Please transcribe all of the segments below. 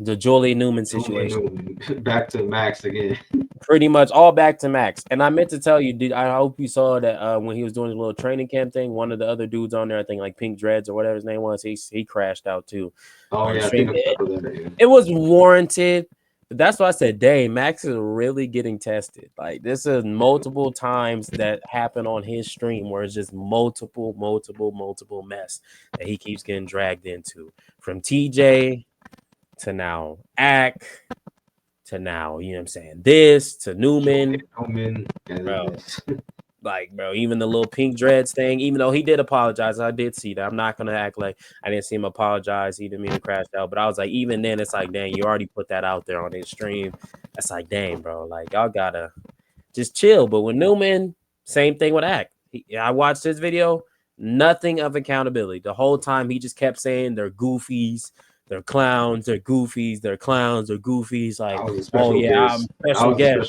The Julian Newman Julian situation. Newman. Back to Max again. Pretty much all back to Max. And I meant to tell you, dude, I hope you saw that when he was doing his little training camp thing, one of the other dudes on there, I think like Pink Dreads or whatever his name was, he crashed out too Oh on the yeah, I think stream. I remember that. Yeah. It was warranted. But that's why I said, dang, Max is really getting tested. Like this is multiple times that happen on his stream where it's just multiple mess that he keeps getting dragged into. From TJ to now Ack to now, you know what I'm saying? This to Newman. Newman Bro. and this. Like, bro, even the little Pink Dreads thing, even though he did apologize, I did see that. I'm not gonna act like I didn't see him apologize. He didn't mean to crash out, but I was like, even then, it's like, dang, you already put that out there on his stream. That's like, dang, bro, like y'all gotta just chill. But with Newman, same thing with Act. I watched his video, nothing of accountability. The whole time he just kept saying they're goofies. They're clowns, they're goofies, they're clowns, they're goofies. Like, oh yeah, I'm special guest,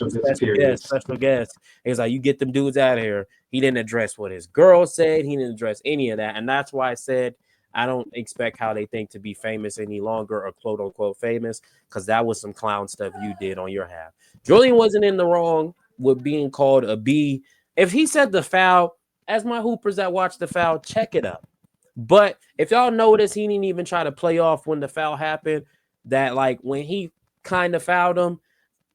special guest. He's like, you get them dudes out of here. He didn't address what his girl said. He didn't address any of that, and that's why I said I don't expect how they think to be famous any longer or quote unquote famous, because that was some clown stuff you did on your half. Julian wasn't in the wrong with being called a B. If he said the foul, as my hoopers that watch the foul, check it up. But if y'all notice, he didn't even try to play off when the foul happened. That like when he kind of fouled him,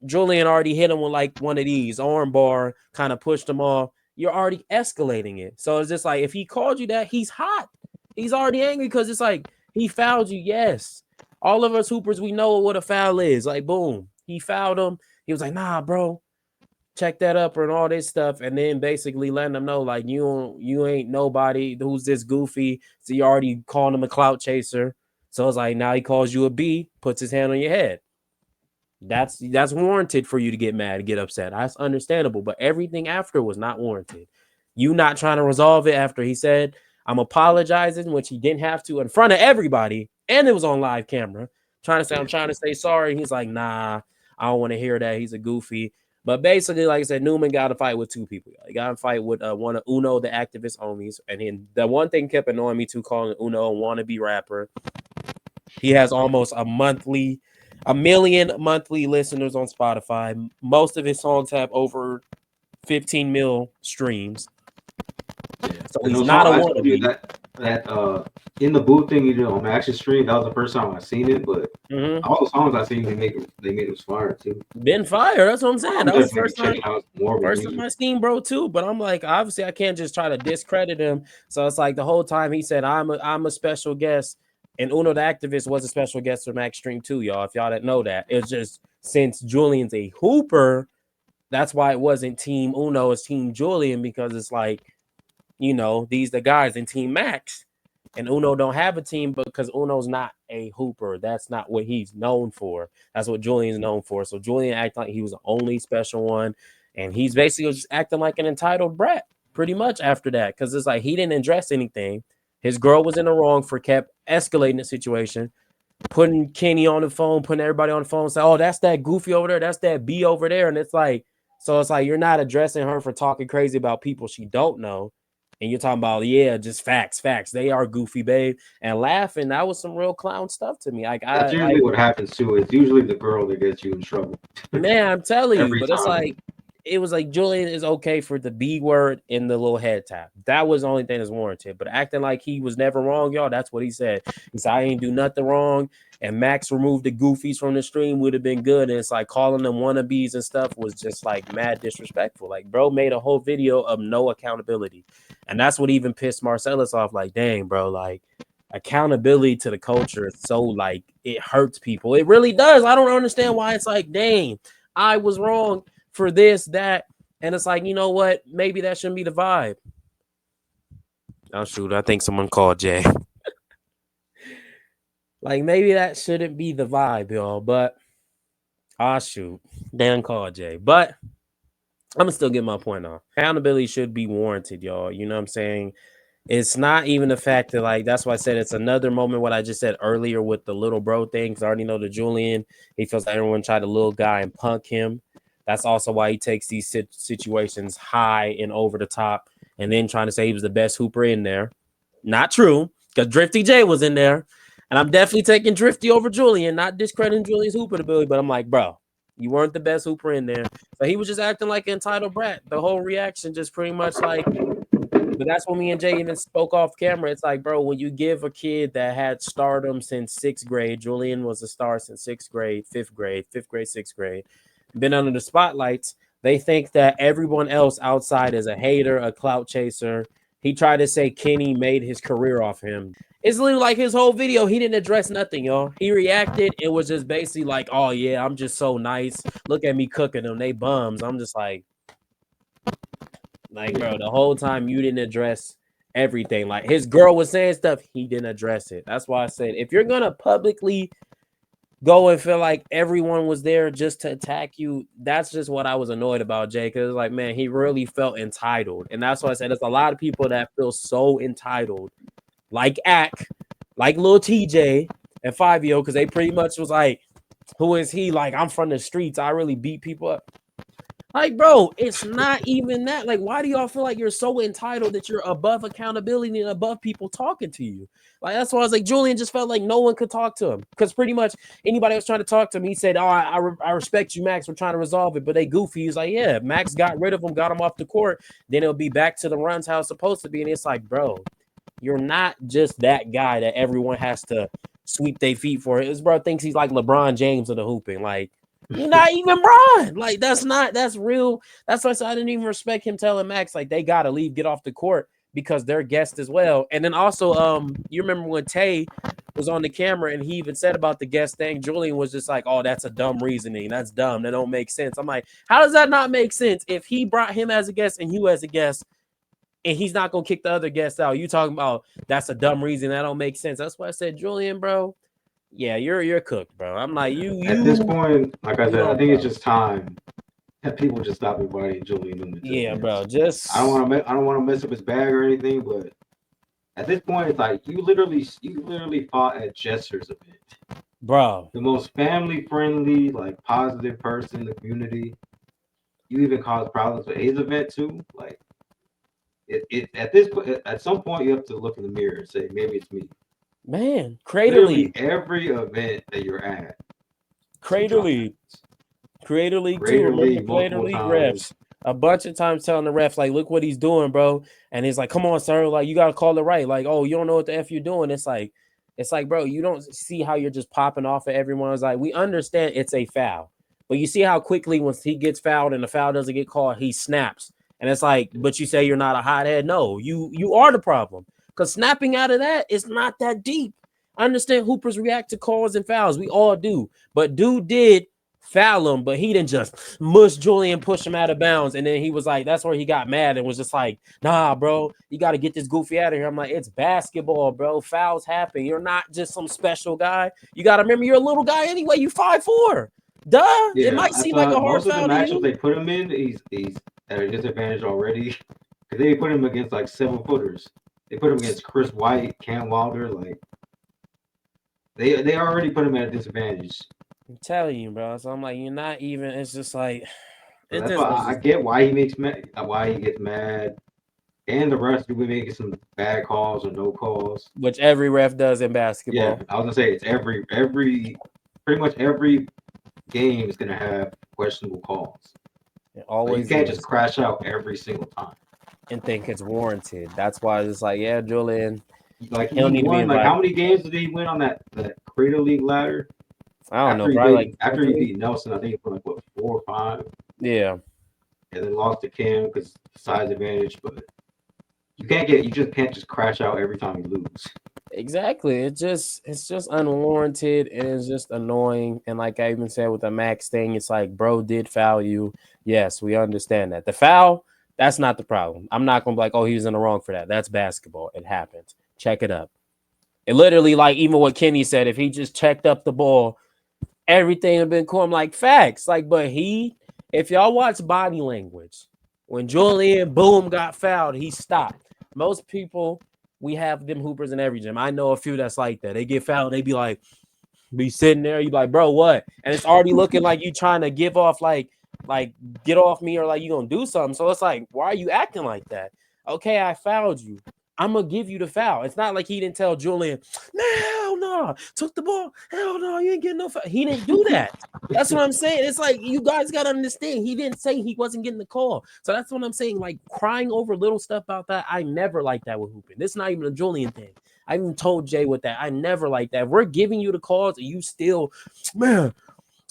Julian already hit him with like one of these arm bar, kind of pushed him off. You're already escalating it. So it's just like if he called you that, he's hot. He's already angry because it's like he fouled you. Yes, all of us hoopers, we know what a foul is. Like boom, he fouled him. He was like, nah, bro. Check that up and all this stuff, and then basically letting them know like you ain't nobody who's this goofy. So you already calling him a clout chaser. So it's like now he calls you a B, puts his hand on your head. That's warranted for you to get mad, to get upset. That's understandable, but everything after was not warranted. You not trying to resolve it after he said I'm apologizing, which he didn't have to in front of everybody, and it was on live camera. Trying to say I'm trying to say sorry. He's like, nah, I don't want to hear that. He's a goofy. But basically, like I said, Newman got to fight with two people. He got to fight with one of Uno, the activist homies. And then the one thing kept annoying me too, calling Uno a wannabe rapper. He has almost a million monthly listeners on Spotify. Most of his songs have over 15 mil streams. Yeah. So he's not a wannabe. That in the booth thing you did on Max's stream, that was the first time I seen it, but all the songs I seen they made it fire too. Been fire, that's what I'm saying. That was the first time I seen bro too. But I'm like, obviously I can't just try to discredit him. So it's like the whole time he said I'm a special guest, and Uno the activist was a special guest for Max Stream too, y'all. If y'all didn't know that, it's just since Julian's a hooper, that's why it wasn't Team Uno, it's Team Julian, because it's like, you know, these the guys in Team Max, and Uno don't have a team because Uno's not a hooper. That's not what he's known for. That's what Julian's known for. So Julian acted like he was the only special one, and he's basically just acting like an entitled brat pretty much after that, because it's like he didn't address anything. His girl was in the wrong for kept escalating the situation, putting Kenny on the phone, putting everybody on the phone, say, oh, that's that goofy over there, that's that B over there, and it's like, so it's like you're not addressing her for talking crazy about people she don't know. And you're talking about, yeah, just facts. They are goofy, babe. And laughing, that was some real clown stuff to me. That's usually what happens too. It's usually the girl that gets you in trouble. Man, I'm telling you. But time. It's like, it was like Julian is okay for the B word in the little head tap. That was the only thing that's warranted. But acting like he was never wrong, y'all, that's what he said. He said, I ain't do nothing wrong. And Max removed the goofies from the stream, would have been good. And it's like calling them wannabes and stuff was just like mad disrespectful. Like, bro made a whole video of no accountability. And that's what even pissed Marcellus off. Like, dang, bro, like accountability to the culture is so like it hurts people. It really does. I don't understand why it's like, dang, I was wrong for this, that, and it's like, you know what? Maybe that shouldn't be the vibe. Oh shoot, I think someone called Jay. Like maybe that shouldn't be the vibe, y'all. But shoot, Dan called Jay. But I'm gonna still get my point off. Accountability should be warranted, y'all. You know what I'm saying? It's not even the fact that, like, that's why I said it's another moment what I just said earlier with the little bro thing. Because I already know the Julian, he feels like everyone tried to little guy and punk him. That's also why he takes these situations high and over the top, and then trying to say he was the best hooper in there. Not true, because Drifty J was in there. And I'm definitely taking Drifty over Julian, not discrediting Julian's hooping ability, but I'm like, bro, you weren't the best hooper in there. So he was just acting like an entitled brat. The whole reaction just pretty much like, but that's when me and Jay even spoke off camera. It's like, bro, when you give a kid that had stardom since sixth grade, Julian was a star since sixth grade, fifth grade, sixth grade, been under the spotlights. They think that everyone else outside is a hater, a clout chaser. He tried to say Kenny made his career off him. It's literally like his whole video. He didn't address nothing, y'all. He reacted. It was just basically like, oh, yeah, I'm just so nice. Look at me cooking them. They bums. I'm just like, bro, the whole time you didn't address everything. Like, his girl was saying stuff. He didn't address it. That's why I said, if you're going to publicly go and feel like everyone was there just to attack you, that's just what I was annoyed about, Jay. Because like, man, he really felt entitled. And that's why I said there's a lot of people that feel so entitled. Like Ack, like Lil TJ and 5-Yo, because they pretty much was like, who is he? Like, I'm from the streets. I really beat people up. Like, bro, it's not even that. Like, why do y'all feel like you're so entitled that you're above accountability and above people talking to you? Like, that's why I was like, Julian just felt like no one could talk to him. Because pretty much anybody was trying to talk to him, he said, oh, I respect you, Max. We're trying to resolve it. But they goofy. He's like, yeah, Max got rid of him, got him off the court. Then it'll be back to the runs how it's supposed to be. And it's like, bro, you're not just that guy that everyone has to sweep their feet for. His bro thinks he's like LeBron James of the hooping. Like, you're not even Bron. Like, that's real. That's why I didn't even respect him telling Max, like, they gotta leave, get off the court because they're guests as well. And then also, you remember when Tay was on the camera and he even said about the guest thing, Julian was just like, oh, that's a dumb reasoning. That's dumb. That don't make sense. I'm like, how does that not make sense? If he brought him as a guest and you as a guest, and he's not gonna kick the other guests out. You talking about that's a dumb reason, that don't make sense. That's why I said, Julian, bro. Yeah, you're cooked, bro. I'm like, you at this point, like I said, I think it's just time that people just stop inviting Julian Newman. Yeah, bro. Just I don't want to mess up his bag or anything, but at this point, it's like you literally fought at Jester's event, bro. The most family friendly, like positive person in the community. You even caused problems at his event too. Like it at some point you have to look in the mirror and say, maybe it's me. Man, Crater League. Every event that you're at. Crater League. Crater League too. Remember Crater League refs. A bunch of times telling the refs, like, look what he's doing, bro. And he's like, come on, sir. Like, you got to call it right. Like, oh, you don't know what the F you're doing. It's like, bro, you don't see how you're just popping off at everyone. It's like, we understand it's a foul. But you see how quickly once he gets fouled and the foul doesn't get called, he snaps. And it's like, but you say you're not a hothead. No, you are the problem. Because snapping out of that is not that deep. I understand hoopers react to calls and fouls. We all do. But dude did foul him, but he didn't just mush Julian, push him out of bounds. And then he was like, that's where he got mad and was just like, nah, bro, you got to get this goofy out of here. I'm like, it's basketball, bro. Fouls happen. You're not just some special guy. You got to remember you're a little guy anyway. You 5'4". Duh. Yeah, it might seem like a hard foul. Most of the matchups they put him in, he's at a disadvantage already. Because they put him against like 7-footers. They put him against Chris White, Cam Wilder, like they already put him at a disadvantage. I'm telling you, bro. So I'm like, you're not even. It's just like that's why I get why he gets mad, and the refs do be making some bad calls or no calls, which every ref does in basketball. Yeah, I was gonna say it's pretty much every game is gonna have questionable calls. It always. You can't just crash out every single time and think it's warranted. That's why it's like, yeah, Julian. Like he won, like how many games did he win on that Crater League ladder? I don't know. Probably after he beat Nelson, I think he put like 4 or 5. Yeah. And then lost to Kim because size advantage, but you just can't just crash out every time you lose. Exactly. It's just unwarranted and it's just annoying. And like I even said with the Max thing, it's like, bro did foul you. Yes, we understand that. The foul, that's not the problem. I'm not going to be like, oh, he was in the wrong for that. That's basketball. It happens. Check it up. It literally, like, even what Kenny said, if he just checked up the ball, everything would have been cool. I'm like, facts. Like, but if y'all watch body language, when Julian, boom, got fouled, he stopped. Most people, we have them hoopers in every gym. I know a few that's like that. They get fouled, they be like, be sitting there, you like, bro, what? And it's already looking like you trying to give off, like get off me or like you gonna do something. So it's like, why are you acting like that? Okay, I fouled you. I'm gonna give you the foul. It's not like he didn't tell Julian, hell no, took the ball, hell no, you ain't getting no foul. He didn't do that. That's what I'm saying. It's like you guys gotta understand. He didn't say he wasn't getting the call. So that's what I'm saying. Like crying over little stuff about that. I never like that with hooping. This is not even a Julian thing. I even told Jay with that. I never like that. If we're giving you the calls and you still, man,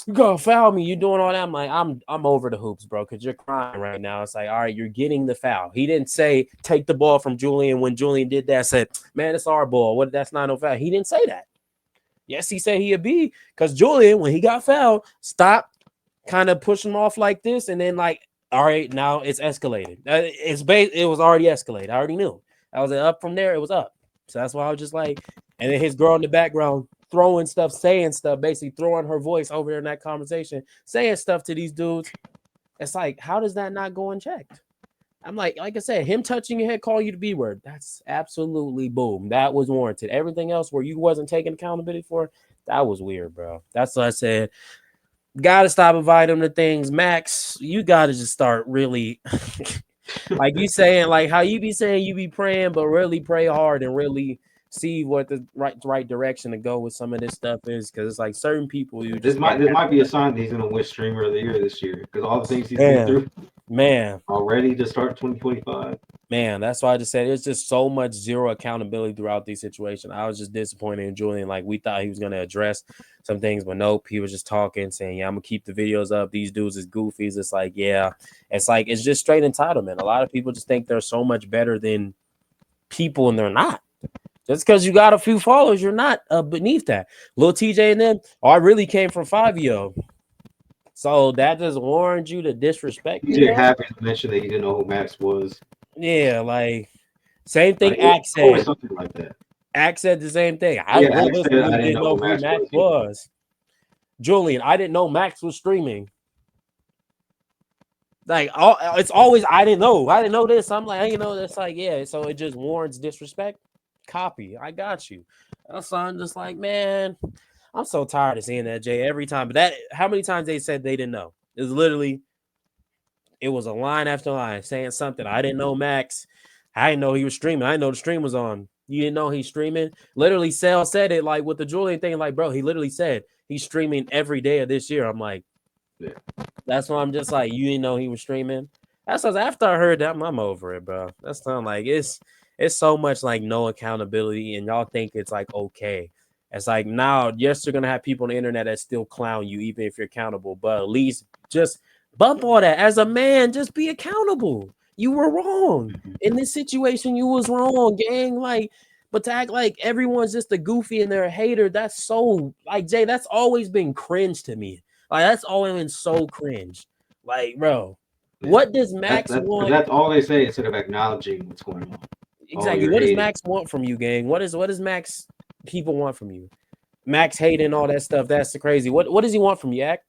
you gotta foul me. You're doing all that. I'm like, I'm over the hoops, bro, because you're crying right now. It's like, all right, you're getting the foul. He didn't say take the ball from Julian. When Julian did that, said, man, it's our ball. What? That's not no foul. He didn't say that. Yes, he said he'd be, because Julian, when he got fouled, stopped, kind of pushing him off like this, and then like, all right, now it's escalated. It was already escalated. I already knew. I was up from there. It was up. So that's why I was just like, and then his girl in the background throwing stuff, saying stuff, basically throwing her voice over there in that conversation, saying stuff to these dudes. It's like, how does that not go unchecked? I'm like I said, him touching your head, calling you the B word, that's absolutely boom. That was warranted. Everything else where you wasn't taking accountability for, that was weird, bro. That's what I said. Gotta stop inviting him to things. Max, you gotta just start really like you saying, like how you be saying you be praying, but really pray hard and really see what the right direction to go with some of this stuff is, because it's like certain people you This just might be a sign that he's gonna win streamer of the year this year because all the things he's been through man already to start 2025. Man, that's why I just said it's just so much zero accountability throughout these situations. I was just disappointed in Julian. Like we thought he was gonna address some things, but nope. He was just talking, saying, "Yeah, I'm gonna keep the videos up. These dudes is goofies." It's like, yeah, it's just straight entitlement. A lot of people just think they're so much better than people, and they're not. Just because you got a few followers, you're not beneath that. Lil TJ and them, I really came from 5-0. So that just warrants you to disrespect me, TJ bro? happy to mention that he didn't know who Max was. Yeah, like same thing Like, Axe always said. something like that. Axe said the same thing. Yeah, One of Axe us said I really didn't didn't know know who who Max Max was. was. Julian, I didn't know Max was streaming. Like it's always I didn't know. I didn't know this. I'm like, you know, that's like, yeah. So it just warrants disrespect. Copy. I got you. So I'm just like, man, I'm so tired of seeing that Jay every time. But that how many times they said they didn't know? It was literally, it was a line after line saying something. I didn't know Max. I didn't know he was streaming. I didn't know the stream was on. You didn't know he's streaming. Literally, Sal said it like with the Julian thing. Like, bro, he literally said he's streaming every day of this year. I'm like, Yeah. that's why I'm just like, you didn't know he was streaming. That's after I heard that, I'm over it, bro. That's not like it's so much like no accountability, and y'all think it's like okay. It's like now, yes, you're gonna have people on the internet that still clown you, even if you're accountable. But at least just bump all that. As a man, just be accountable. You were wrong in this situation. You was wrong, gang. Like, but to act like everyone's just a goofy and they're a hater, that's so like Jay. That's always been cringe to me. Like that's always been so cringe. Like, bro, Yeah. what does Max want? That's all they say instead of acknowledging what's going on. Exactly. What does Max want from you, gang? What does Max people want from you? Max hating all that stuff. That's the crazy. What does he want from you, Act?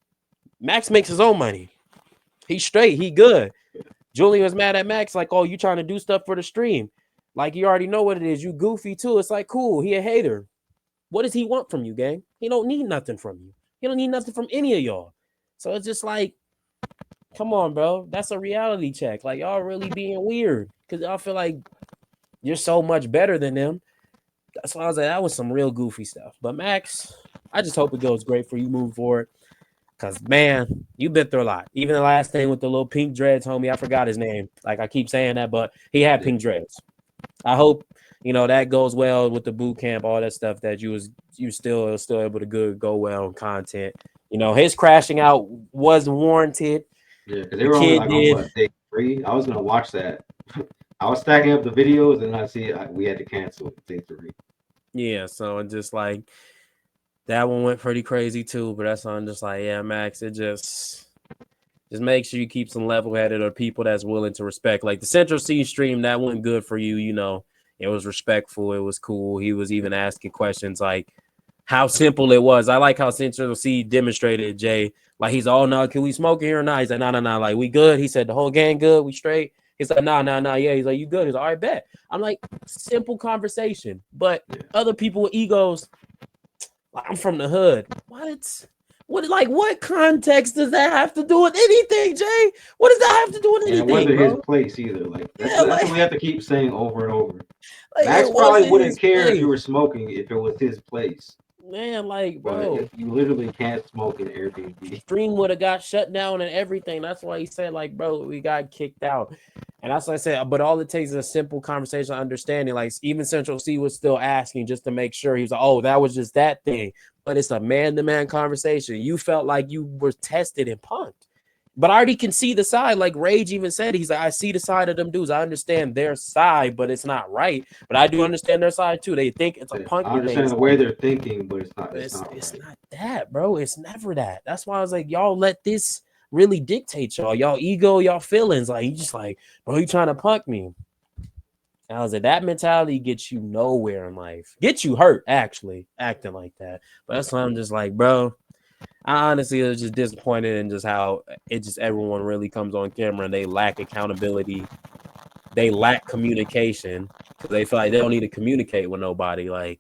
Max makes his own money. He's straight. He good. Julian was mad at Max, like, oh, you trying to do stuff for the stream. Like, you already know what it is. You goofy, too. It's like, cool. He a hater. What does he want from you, gang? He don't need nothing from you. He don't need nothing from any of y'all. So it's just like, come on, bro. That's a reality check. Like, y'all really being weird because y'all feel like you're so much better than them. That's why I was like, that was some real goofy stuff. But Max, I just hope it goes great for you moving forward. Because, man, you've been through a lot. Even the last thing with the little pink dreads, homie, I forgot his name. Like, I keep saying that, but he had pink dreads. I hope, that goes well with the boot camp, all that stuff, that you still able to go well in content. His crashing out was warranted. Yeah, because they were only like on what, day 3? I was going to watch that. I was stacking up the videos, and I see we had to cancel day 3. Yeah, so it's just like, that one went pretty crazy too, but that's why I'm just like, yeah, Max, it just make sure you keep some level-headed or people that's willing to respect. Like the Central C stream, that went good for you, it was respectful, it was cool. He was even asking questions like how simple it was. I like how Central C demonstrated, Jay. Like he's all, no, can we smoke here or not? He's like, no, like we good. He said the whole gang good, we straight. He's like, no, yeah. He's like, you good? He's like, all right, bet. I'm like, simple conversation. But other people with egos, I'm from the hood. What? What context does that have to do with anything, Jay? What does that have to do with anything, and it wasn't bro? his place either. Like Yeah, that's what we have to keep saying over and over. it Max probably wasn't wouldn't his care if you place. were smoking if it was his place, Man, but bro, you literally can't smoke in Airbnb. stream would have got shut down and everything. That's why he said, like, bro, we got kicked out. And that's what I said. But all it takes is a simple conversation, understanding. Like, even Central C was still asking just to make sure. He was like, oh, that was just that thing. But it's a man-to-man conversation. You felt like you were tested and punked. But I already can see the side. Like Rage even said, he's like, I see the side of them dudes. I understand their side, but it's not right. But I do understand their side too. They think it's a I punking thing. understand It's the way like, they're thinking, but it's not. but It's not it's right. not that, bro. It's never that. That's why I was like, y'all let this really dictate y'all ego, y'all feelings. Like, you just like, bro, you trying to punk me. And I was like, that mentality gets you nowhere in life. Gets you hurt, actually, acting like that. But that's why I'm just like, bro, I honestly was just disappointed in just how it just everyone really comes on camera and they lack accountability. They lack communication because they feel like they don't need to communicate with nobody. Like,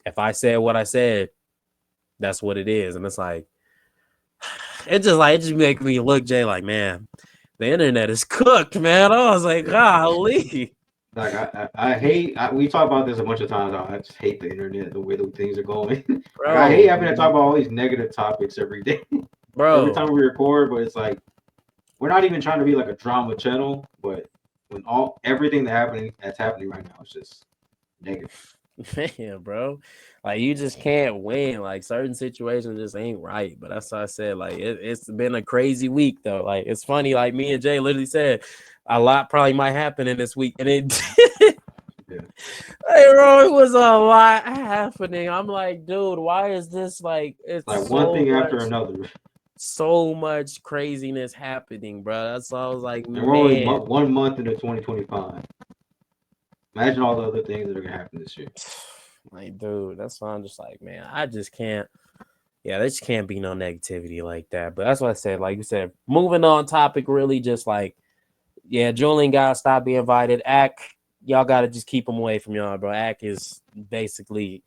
if I said what I said, that's what it is. And it's like, it just make me look, Jay, like, man, the internet is cooked, man. I was like, golly. Like I hate. We talk about this a bunch of times. I just hate the internet, the way the things are going. Like I hate Bro, having to talk about all these negative topics every day, every bro. time we record. But it's like we're not even trying to be like a drama channel. But when everything that's happening right now is just negative. Man, bro. Like, you just can't win. Like, certain situations just ain't right. But that's why I said, like, it's been a crazy week, though. Like, it's funny. Like, me and Jay literally said a lot probably might happen in this week. And it did. Yeah. Hey, bro, it was a lot happening. I'm like, dude, why is this like, it's Like one thing after much, another. so much craziness happening, bro. That's why I was like, And we're only man. 1 month into 2025. Imagine all the other things that are gonna happen this year. Like, dude, that's why I'm just like, man, I just can't. Yeah, there just can't be no negativity like that. But that's what I said. Like you said, moving on topic, really just like, yeah, Julian gotta stop being invited. Ack, y'all gotta just keep him away from y'all, bro. Ack is basically,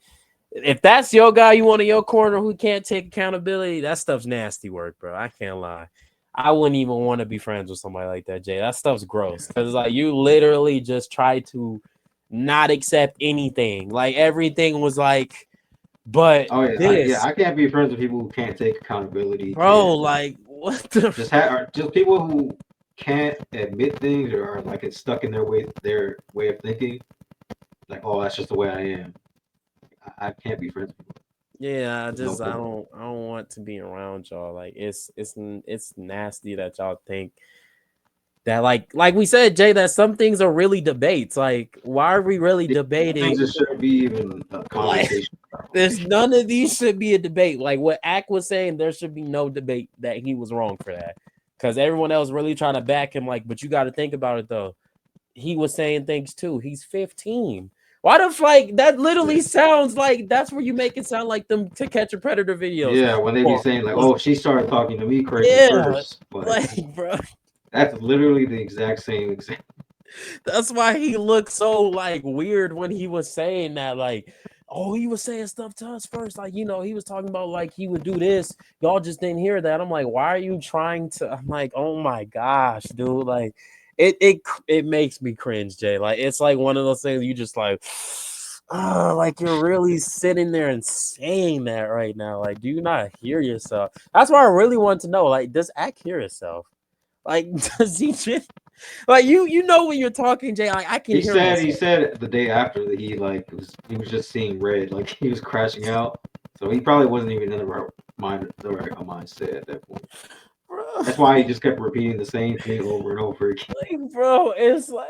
if that's your guy you want in your corner who can't take accountability, that stuff's nasty work, bro. I can't lie. I wouldn't even want to be friends with somebody like that, Jay. That stuff's gross. Because like you literally just try to not accept anything. Like everything was like, but Oh yeah, this, I can't be friends with people who can't take accountability. bro, Can't like what the just people who can't admit things or are like it's stuck in their way of thinking. Like, oh, that's just the way I am. I can't be friends with people. yeah, There's no I point. don't want to be around y'all. Like it's nasty that y'all think that like we said, Jay, that some things are really debates. Like, why are we really Things debating? that shouldn't be even a Like, conversation. there's none of these should be a debate. Like what Ack was saying, there should be no debate that he was wrong for that. Because everyone else really trying to back him. Like, but you got to think about it though. He was saying things too. He's 15. Why the like that literally sounds like that's where you make it sound like them To Catch a Predator videos. Yeah, when they be Well, saying like, "Oh, she started talking to me crazy yeah, first," but like bro, that's literally the exact same example. that's why he looked so like weird when he was saying that. Like, oh, he was saying stuff to us first. Like, he was talking about like he would do this. Y'all just didn't hear that. I'm like, why are you trying to? I'm like, oh my gosh, dude. Like, it makes me cringe, Jay. Like, it's like one of those things you just like. Oh, like you're really sitting there and saying that right now. Like, do you not hear yourself? That's why I really want to know. Like, does Ack hear himself? Like, does he just like you know when you're talking, Jay? Like, I can hear He myself. said the day after that he was just seeing red, like he was crashing out. So he probably wasn't even in the right mindset at that point. Bro, That's why he just kept repeating the same thing over and over again. like, bro, it's like,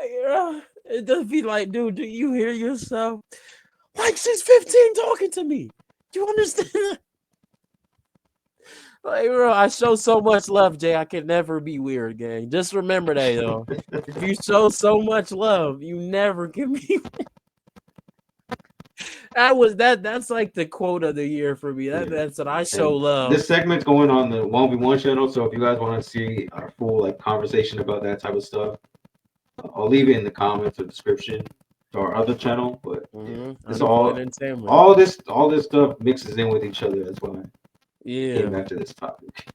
it does be like, dude, do you hear yourself? Like, she's 15 talking to me. Do you understand? Like, bro, I show so much love, Jay. I can never be weird, gang. Just remember that, though. If you show so much love, you never can be. That's like the quote of the year for me. That's what I show And love. this segment's going on the 1v1 channel, so if you guys want to see our full like conversation about that type of stuff, I'll leave it in the comments or description to our other channel. But yeah, this Unemployed entertainment. all this stuff mixes in with each other. That's why. Yeah. came back to this topic.